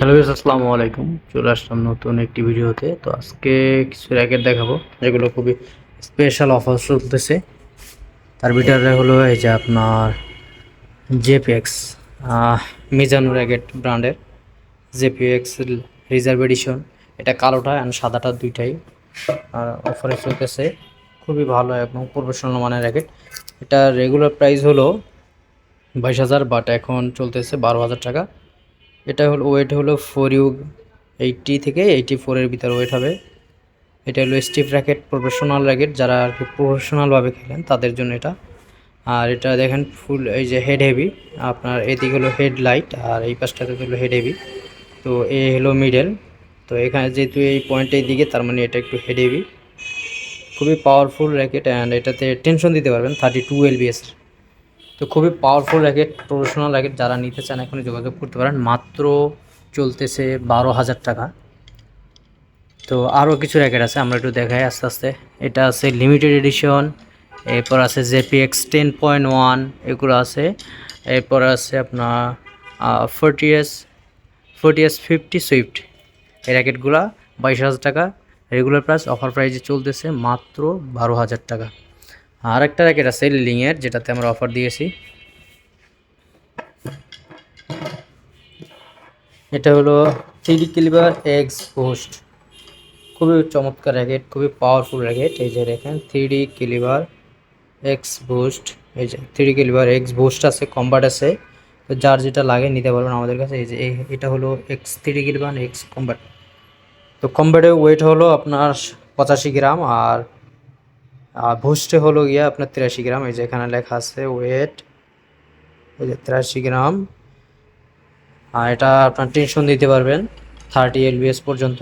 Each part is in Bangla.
হ্যালো আসসালামু আলাইকুম। চলে আসলাম নতুন একটি ভিডিওতে। তো আজকে কিছু র্যাকেট দেখাবো যেগুলো খুবই স্পেশাল অফার চলতেছে। তার ভিতরে হলো এই যে আপনার জেপিএক্স মিজানো র্যাকেট ব্র্যান্ডের জেপিএক্স রিজার্ভ এডিশন। এটা কালোটা অ্যান্ড সাদাটা দুইটাই অফারে চলতেছে। খুবই ভালো এবং প্রফেশনাল মানের র্যাকেট। এটা রেগুলার প্রাইস হলো 22,000, বাট এখন চলতেছে 12,000 টাকা। এটা হলো ওয়েট হলো ফর ইউ 80 থেকে 84 এর ভিতরে ওয়েট হবে। এটা হলো স্টিফ র্যাকেট, প্রফেশনাল র্যাকেট, যারা আর কি প্রফেশনালভাবে খেলেন তাদের জন্য এটা। আর এটা দেখেন ফুল এই যে হেড হেভি, আপনার এদিকে হলো হেড লাইট আর এই পাশটাতে হলো হেড হেভি। তো এ হলো মিডল। তো এখানে যেহেতু এই পয়েন্টের দিকে, তার মানে এটা একটু হেড হেভি। খুবই পাওয়ারফুল র্যাকেট অ্যান্ড এটাতে টেনশন দিতে পারবেন 32 এলবিএস। তো খুবই পাওয়ারফুল র্যাকেট, প্রফেশনাল র্যাকেট, যারা নিতে চান এখনই যোগাযোগ করতে পারেন। মাত্র চলতেছে 12,000 টাকা। তো আরও কিছু র্যাকেট আছে, আমরা একটু দেখাই আস্তে আস্তে। এটা আছে লিমিটেড এডিশন, এরপর আছে জেপিএক্স 10.1, এগুলো আছে। এরপর আছে আপনার 40S 50 সুইফট। এই র্যাকেটগুলো 22,000 টাকা রেগুলার প্রাইস, অফার প্রাইসে চলতেছে মাত্র 12,000 টাকা। আর একটা র্যাকেট আছে লিলিংয়ের, যেটাতে আমরা অফার দিয়েছি। এটা হলো 3D ক্যালিবার এক্স বুস্ট। খুবই চমৎকার র্যাকেট, খুবই পাওয়ারফুল র্যাকেট। এই যে দেখেন 3D ক্যালিবার এক্স বুস্ট। এই যে 3D ক্যালিবার এক্স বুস্ট আছে, কম্বাট আছে। তো যার যেটা লাগে নিতে পারবেন আমাদের কাছে। এই যে এটা হলো x 3D calibre x combat. তো কম্বাটের ওয়েট হলো আপনার 85 গ্রাম, আর বুস্টে হলো গিয়ে আপনার 83 গ্রাম। এই যে এখানে লেখা আছে ওয়েট, এই যে 83 গ্রাম। আর এটা আপনার টেনশন দিতে পারবেন 30 এলবিএস পর্যন্ত।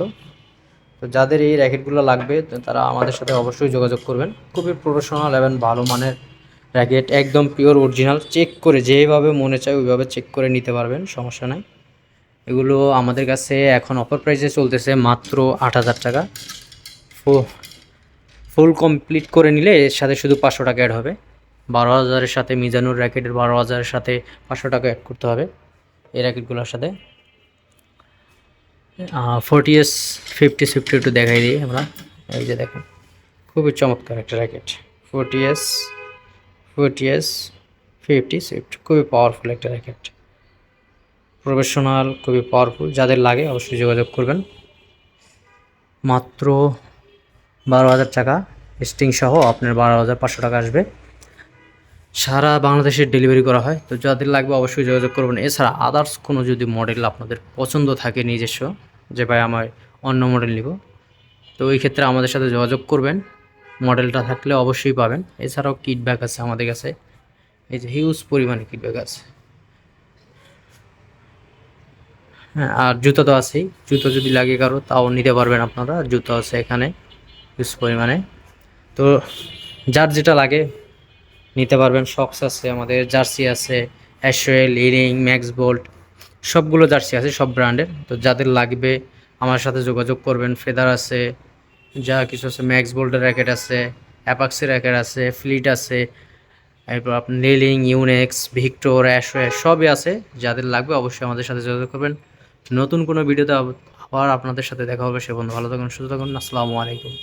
তো যাদের এই র্যাকেটগুলো লাগবে তারা আমাদের সাথে অবশ্যই যোগাযোগ করবেন। খুবই প্রফেশনাল এবং ভালো মানের র্যাকেট, একদম পিওর অরিজিনাল। চেক করে যেভাবে মনে চায় ওইভাবে চেক করে নিতে পারবেন, সমস্যা নাই। এগুলো আমাদের কাছে এখন অফার প্রাইসে চলতেছে মাত্র 8,000 টাকা। ফুল কমপ্লিট করে নিলে এর সাথে শুধু 500 টাকা অ্যাড হবে। 12,000-এর সাথে মিজানুর র্যাকেটের 12,000-এর সাথে 500 টাকা অ্যাড করতে হবে এই র্যাকেটগুলোর সাথে। 40S 50 সুইফট একটু দেখাই দিই আমরা। এই যে দেখেন খুবই চমৎকার একটা র্যাকেট, 40S 50 সুইফট। খুবই পাওয়ারফুল একটা র্যাকেট, প্রফেশনাল, খুবই পাওয়ারফুল। যাদের লাগে অবশ্যই যোগাযোগ করবেন। মাত্র 12,000 টাকা স্টিং সহ আপনার 12,500 টাকা আসবে। সারা বাংলাদেশের ডেলিভারি করা হয়। তো যাদের লাগবে অবশ্যই যোগাযোগ করবেন। এছাড়া আদার্স কোনো যদি মডেল আপনাদের পছন্দ থাকে নিজস্ব, যে ভাই আমার অন্য মডেল নিব, তো ওই ক্ষেত্রে আমাদের সাথে যোগাযোগ করবেন। মডেলটা থাকলে অবশ্যই পাবেন। এছাড়াও কিটব্যাক আছে আমাদের কাছে, এই যে হিউজ পরিমাণে কিটব্যাক আছে। হ্যাঁ, আর জুতো তো আছেই। জুতো যদি লাগে কারো তাও নিতে পারবেন আপনারা, জুতো আছে এখানে হিউজ পরিমাণে। তো যার যেটা লাগে নিতে পারবেন। শক্স আছে আমাদের, জার্সি আছে, অ্যাশওয়েল, ইরিং, ম্যাক্স বোল্ট, সবগুলো জার্সি আছে সব ব্র্যান্ডের। তো যাদের লাগবে আমার সাথে যোগাযোগ করবেন। ফেদার আছে, যা কিছু আছে, ম্যাক্স বোল্টের র্যাকেট আছে, অ্যাপাক্সের র্যাকেট আছে, ফ্লিট আছে, এরপর আপনার নেলিং, ইউনেক্স, ভিক্টর, অ্যাশওয়ে সবই আছে। যাদের লাগবে অবশ্যই আমাদের সাথে যোগাযোগ করবেন। নতুন কোনো ভিডিওতে আবার আপনাদের সাথে দেখা হবে। সে বন্ধু ভালো থাকুন, সুস্থ থাকুন। আসসালামু আলাইকুম।